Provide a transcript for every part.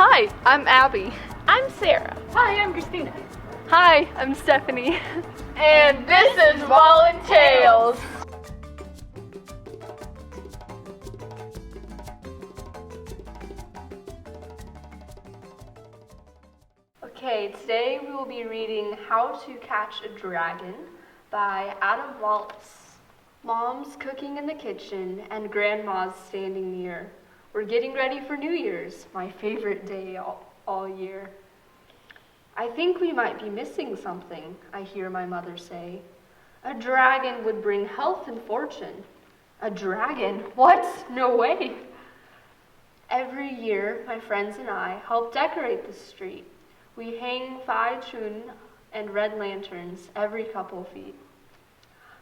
Hi, I'm Abby. I'm Sarah. Hi, I'm Christina. Hi, I'm Stephanie. And this is VolunTales. Okay, today we will be reading How to Catch a Dragon by Wallace. Mom's cooking in the kitchen and Grandma's standing near. We're getting ready for New Year's, my favorite day all year. I think we might be missing something, I hear my mother say. A dragon would bring health and fortune. A dragon? What? No way. Every year, my friends and I help decorate the street. We hang Fai Chun and red lanterns every couple feet.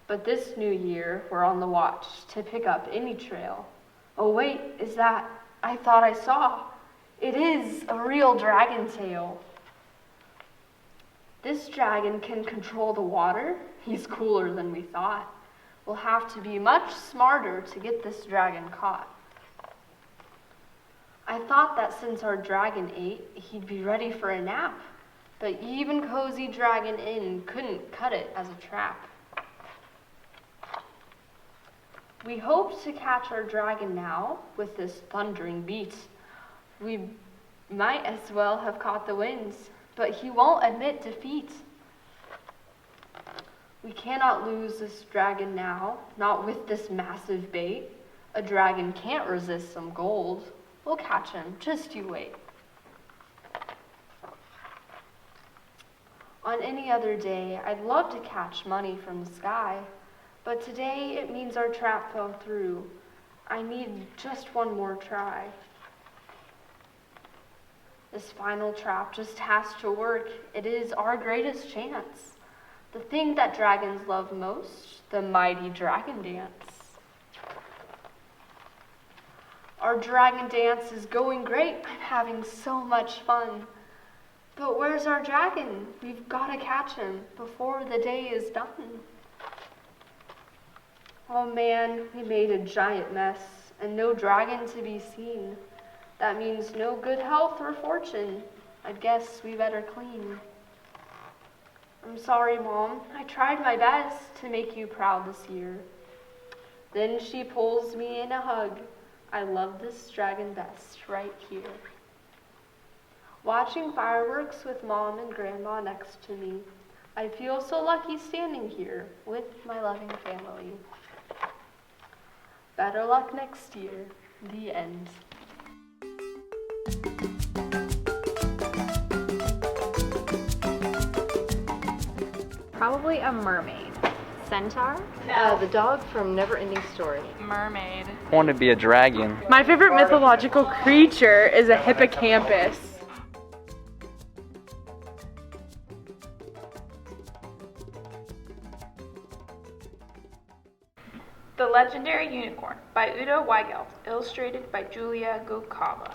But this new year, we're on the watch to pick up any trail. Oh wait, is that? I thought I saw. It is a real dragon tail. This dragon can control the water. He's cooler than we thought. We'll have to be much smarter to get this dragon caught. I thought that since our dragon ate, he'd be ready for a nap. But even Cozy Dragon Inn couldn't cut it as a trap. We hope to catch our dragon now with this thundering beat. We might as well have caught the winds, but he won't admit defeat. We cannot lose this dragon now, not with this massive bait. A dragon can't resist some gold. We'll catch him, just you wait. On any other day, I'd love to catch money from the sky, but today it means our trap fell through. I need just one more try. This final trap just has to work. It is our greatest chance. The thing that dragons love most, the mighty dragon dance. Our dragon dance is going great. I'm having so much fun. But where's our dragon? We've got to catch him before the day is done. Oh man, we made a giant mess and no dragon to be seen. That means no good health or fortune. I guess we better clean. I'm sorry, Mom. I tried my best to make you proud this year. Then she pulls me in a hug. I love this dragon best right here. Watching fireworks with Mom and Grandma next to me, I feel so lucky standing here with my loving family. Better luck next year. The end. Probably a mermaid. Centaur? The dog from Neverending Story. Mermaid. I want to be a dragon. My favorite mythological creature is a hippocampus. The Legendary Unicorn by Weigelt, illustrated by Julia Gokava.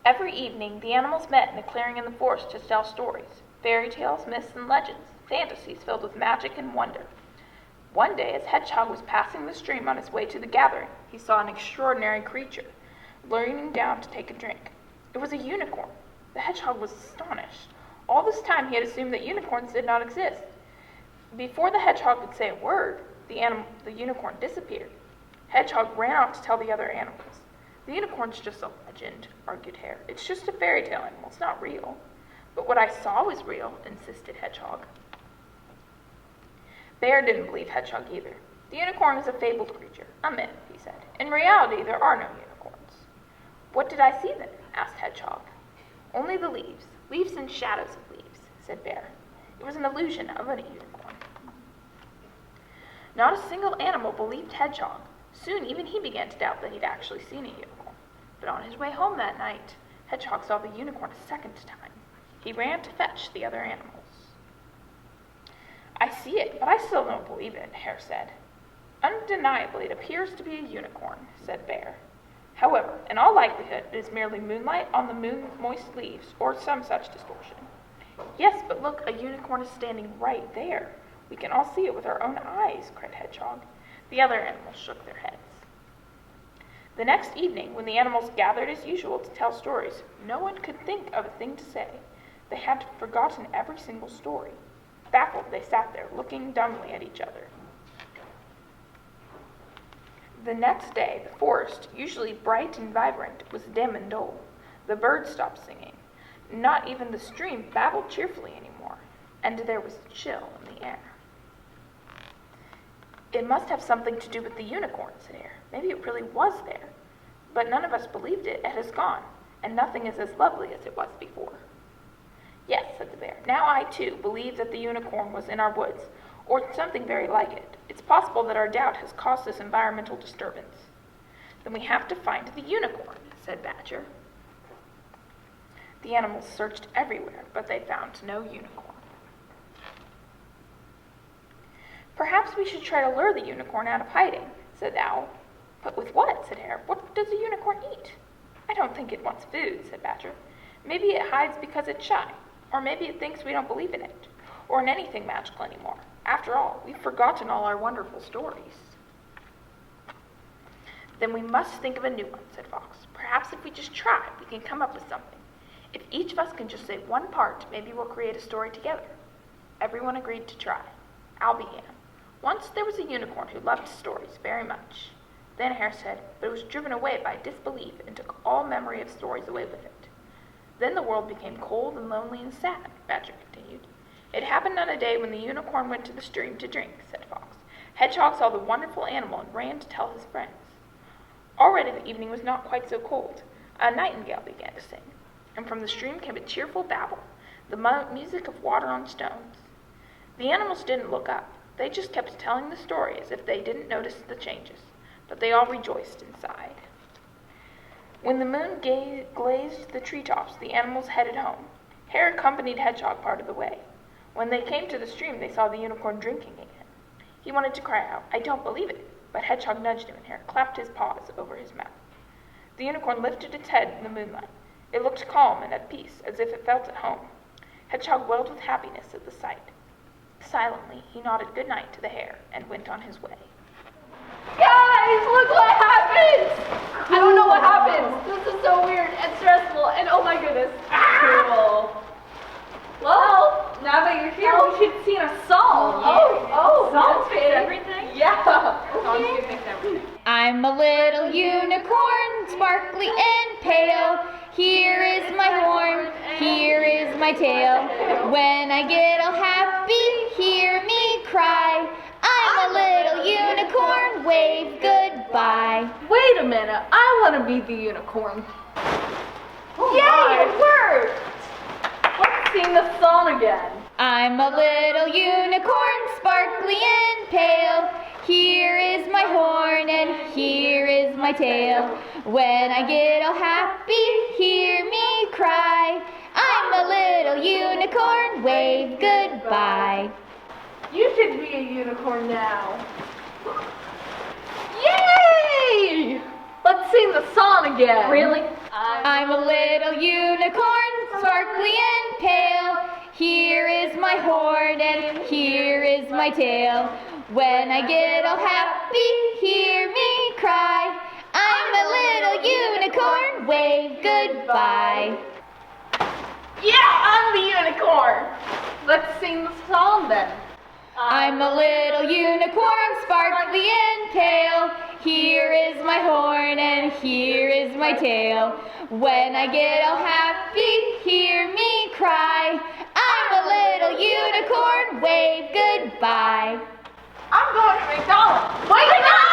Every evening, the animals met in a clearing in the forest to tell stories, fairy tales, myths, and legends, fantasies filled with magic and wonder. One day, as Hedgehog was passing the stream on his way to the gathering, he saw an extraordinary creature, leaning down to take a drink. It was a unicorn. The Hedgehog was astonished. All this time, he had assumed that unicorns did not exist. Before the Hedgehog could say a word, the unicorn disappeared. Hedgehog ran out to tell the other animals. The unicorn's just a legend, argued Hare. It's just a fairy tale animal, it's not real. But what I saw was real, insisted Hedgehog. Bear didn't believe Hedgehog either. The unicorn is a fabled creature, a myth, he said. In reality, there are no unicorns. What did I see then? Asked Hedgehog. Only the leaves and shadows of leaves, said Bear. It was an illusion of a unicorn. Not a single animal believed Hedgehog. Soon even he began to doubt that he'd actually seen a unicorn. But on his way home that night, Hedgehog saw the unicorn a second time. He ran to fetch the other animals. I see it, but I still don't believe it, Hare said. Undeniably, it appears to be a unicorn, said Bear. However, in all likelihood, it is merely moonlight on the moist leaves, or some such distortion. Yes, but look, a unicorn is standing right there. We can all see it with our own eyes, cried Hedgehog. The other animals shook their heads. The next evening, when the animals gathered as usual to tell stories, no one could think of a thing to say. They had forgotten every single story. Baffled, they sat there, looking dumbly at each other. The next day, the forest, usually bright and vibrant, was dim and dull. The birds stopped singing. Not even the stream babbled cheerfully anymore, and there was a chill in the air. It must have something to do with the unicorn, said Hare. Maybe it really was there. But none of us believed it. It has gone, and nothing is as lovely as it was before. Yes, said the bear. Now I, too, believe that the unicorn was in our woods, or something very like it. It's possible that our doubt has caused this environmental disturbance. Then we have to find the unicorn, said Badger. The animals searched everywhere, but they found no unicorn. Perhaps we should try to lure the unicorn out of hiding, said the Owl. But with what? Said Hare. What does the unicorn eat? I don't think it wants food, said Badger. Maybe it hides because it's shy, or maybe it thinks we don't believe in it, or in anything magical anymore. After all, we've forgotten all our wonderful stories. Then we must think of a new one, said Fox. Perhaps if we just try, we can come up with something. If each of us can just say one part, maybe we'll create a story together. Everyone agreed to try. Owl began. Once there was a unicorn who loved stories very much. Then Hare said, but it was driven away by disbelief and took all memory of stories away with it. Then the world became cold and lonely and sad, Badger continued. It happened on a day when the unicorn went to the stream to drink, said Fox. Hedgehog saw the wonderful animal and ran to tell his friends. Already the evening was not quite so cold. A nightingale began to sing, and from the stream came a cheerful babble, the music of water on stones. The animals didn't look up. They just kept telling the story as if they didn't notice the changes, but they all rejoiced inside. When the moon glazed the treetops, the animals headed home. Hare accompanied Hedgehog part of the way. When they came to the stream, they saw the unicorn drinking again. He wanted to cry out, I don't believe it, but Hedgehog nudged him and Hare clapped his paws over his mouth. The unicorn lifted its head in the moonlight. It looked calm and at peace, as if it felt at home. Hedgehog wailed with happiness at the sight. Silently, he nodded good night to the Hare and went on his way. Guys, look what happens! I don't know what happens. This is so weird and stressful, and oh my goodness. Cool. Well, now that you're here, we should sing a song. Songs fix everything? Yeah. Songs can fix everything. I'm a little unicorn, sparkly and pale. Here is my horn, here is my tail. When I get all happy, hear me cry. I'm a little unicorn, wave goodbye. Wait a minute, I want to be the unicorn. Yay, it worked! Let's sing the song again. I'm a little unicorn, sparkly and pale. Here is my horn and here is my tail. When I get all happy, hear me cry. I'm a little unicorn, wave goodbye. You should be a unicorn now. Yay! Let's sing the song again. Really? I'm a little unicorn, sparkly and pale. Here is my horn and here is my tail. When I get all happy, hear me cry. I'm a little unicorn, wave goodbye. Yeah, I'm the unicorn. Let's sing the song then. I'm a little unicorn, sparkly and pale. Here is my horn and here is my tail. When I get all happy, hear me cry. I'm a little unicorn, wave goodbye. I'm going to McDonald's. Wait, No!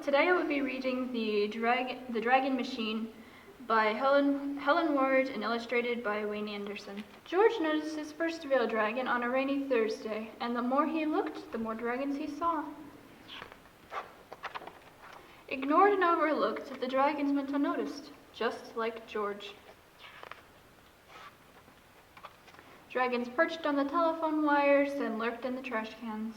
Today I will be reading The Dragon Machine by Helen Ward and illustrated by Wayne Anderson. George noticed his first real dragon on a rainy Thursday, and the more he looked, the more dragons he saw. Ignored and overlooked, the dragons went unnoticed, just like George. Dragons perched on the telephone wires and lurked in the trash cans.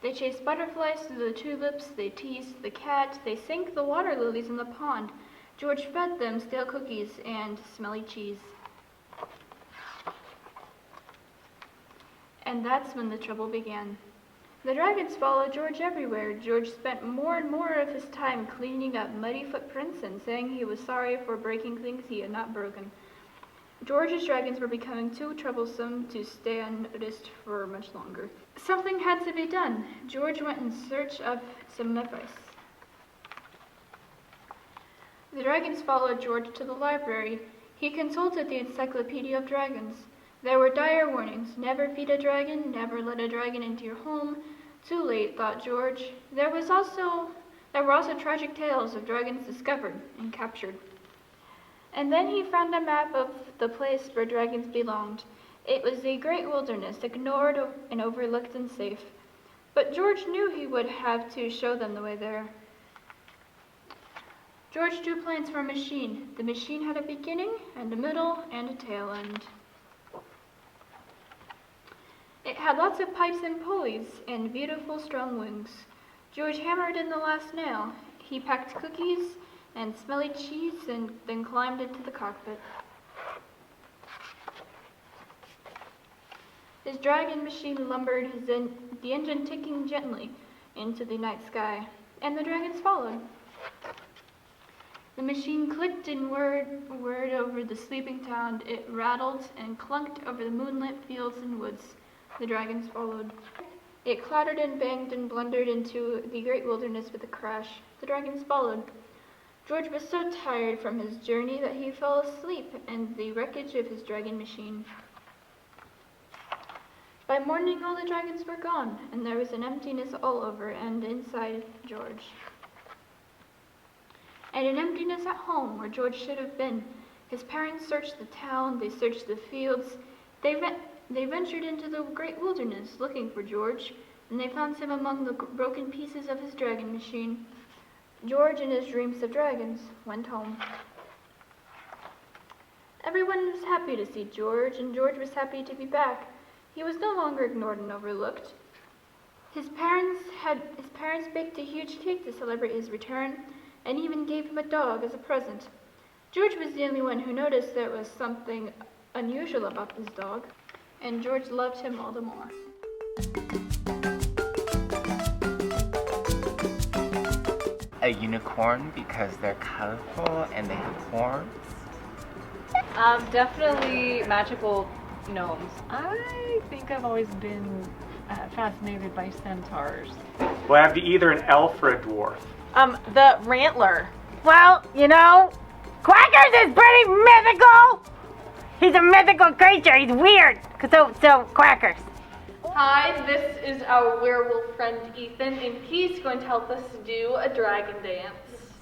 They chased butterflies through the tulips, they teased the cat, they sank the water lilies in the pond. George fed them stale cookies and smelly cheese. And that's when the trouble began. The dragons followed George everywhere. George spent more and more of his time cleaning up muddy footprints and saying he was sorry for breaking things he had not broken. George's dragons were becoming too troublesome to stay unnoticed for much longer. Something had to be done. George went in search of some advice. The dragons followed George to the library. He consulted the Encyclopedia of Dragons. There were dire warnings. Never feed a dragon, never let a dragon into your home. Too late, thought George. There were also tragic tales of dragons discovered and captured. And then he found a map of the place where dragons belonged. It was a great wilderness, ignored and overlooked and safe. But George knew he would have to show them the way there. George drew plans for a machine. The machine had a beginning and a middle and a tail end. It had lots of pipes and pulleys and beautiful strong wings. George hammered in the last nail. He packed cookies and smelly cheese and then climbed into the cockpit. His dragon machine lumbered, the engine ticking gently into the night sky, and the dragons followed. The machine clicked and whirred over the sleeping town. It rattled and clunked over the moonlit fields and woods. The dragons followed. It clattered and banged and blundered into the great wilderness with a crash. The dragons followed. George was so tired from his journey that he fell asleep in the wreckage of his dragon machine. By morning, all the dragons were gone, and there was an emptiness all over and inside George. And an emptiness at home, where George should have been. His parents searched the town, they searched the fields. They ventured into the great wilderness looking for George, and they found him among the broken pieces of his dragon machine. George, in his dreams of dragons, went home. Everyone was happy to see George, and George was happy to be back. He was no longer ignored and overlooked. His parents baked a huge cake to celebrate his return, and even gave him a dog as a present. George was the only one who noticed there was something unusual about this dog, and George loved him all the more. A unicorn because they're colorful and they have horns. Definitely magical gnomes. I think I've always been fascinated by centaurs. Well, I have to be either an elf or a dwarf. The Rantler. Well, Quackers is pretty mythical. He's a mythical creature. He's weird. So Quackers. Hi, this is our werewolf friend Ethan, and he's going to help us do a dragon dance.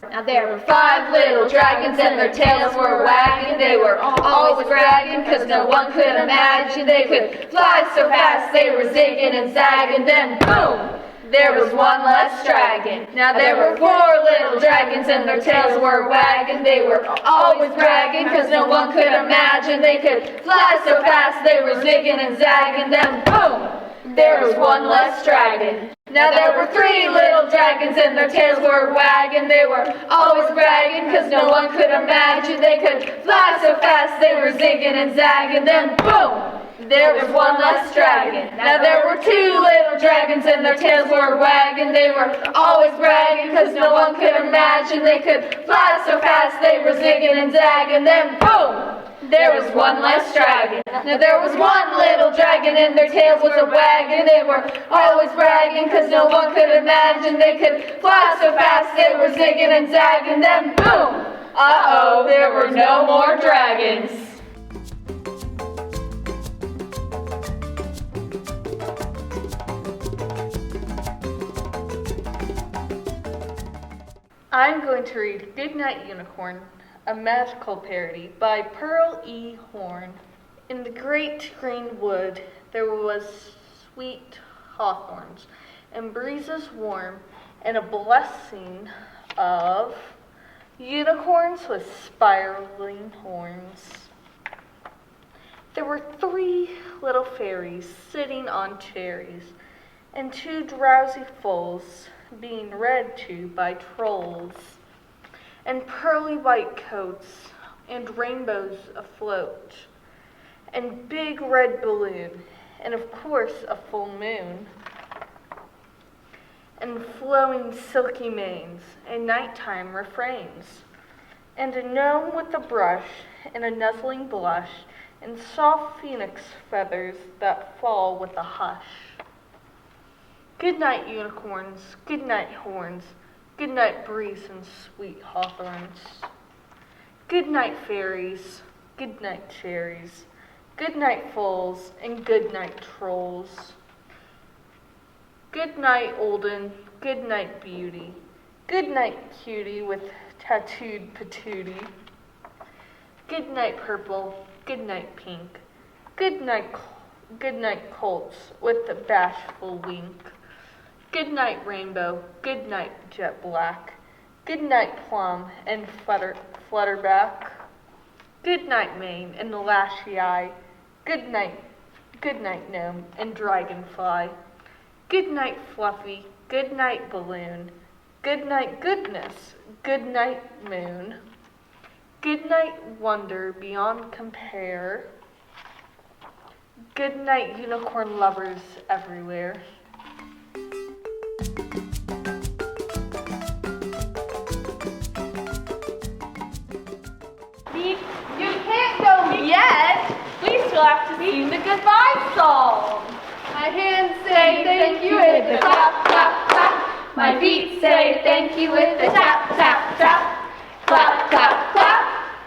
Now there were 5 little dragons and their tails were wagging. They were always bragging, cause no one could imagine they could fly so fast. They were zigging and zagging, then boom! There was one less dragon. Now there were 4 little dragons and their tails were wagging. They were always bragging, cause no one could imagine they could fly so fast. They were zigging and zagging, then boom! There was one less dragon. Now there were 3 little dragons and their tails were wagging. They were always bragging, cause no one could imagine they could fly so fast. They were zigging and zagging, then boom! There was one less dragon. Now there were 2 little dragons and their tails were wagging. They were always bragging, cause no one could imagine they could fly so fast. They were zigging and zagging, then boom! There was one less dragon. Now there was 1 little dragon and their tails was a wagging. They were always bragging, cause no one could imagine they could fly so fast. They were zigging and zagging, then boom! Uh-oh, there were no more dragons. I'm going to read Goodnight Unicorn, a magical parody by Pearl E. Horne. In the great green wood there was sweet hawthorns, and breezes warm, and a blessing of unicorns with spiraling horns. There were 3 little fairies sitting on cherries. and 2 drowsy foals being read to by trolls, and pearly white coats, and rainbows afloat, and big red balloon, and of course a full moon, and flowing silky manes, and nighttime refrains, and a gnome with a brush, and a nuzzling blush, and soft phoenix feathers that fall with a hush. Good night, unicorns, good night, horns, good night, breeze and sweet hawthorns. Good night, fairies, good night, cherries, good night, foals, and good night, trolls. Good night, Olden, good night, beauty, good night, cutie with tattooed patootie. Good night, purple, good night, pink, good night, colts with a bashful wink. Good night, rainbow, good night, jet black, good night, plum and flutterback. Good night, mane and the lashy eye, good night, gnome and dragonfly. Good night, fluffy, good night, balloon, good night, goodness, good night, moon. Good night, wonder beyond compare. Good night, unicorn lovers everywhere. You can't go yet. We still have to sing the goodbye song. My hands say thank you with the clap, clap, clap. My feet say thank you with the tap, tap, tap. Clap, clap, clap.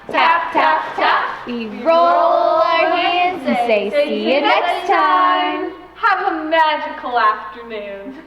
Tap, tap, tap. We roll our hands and say, see you next time. Have a magical afternoon.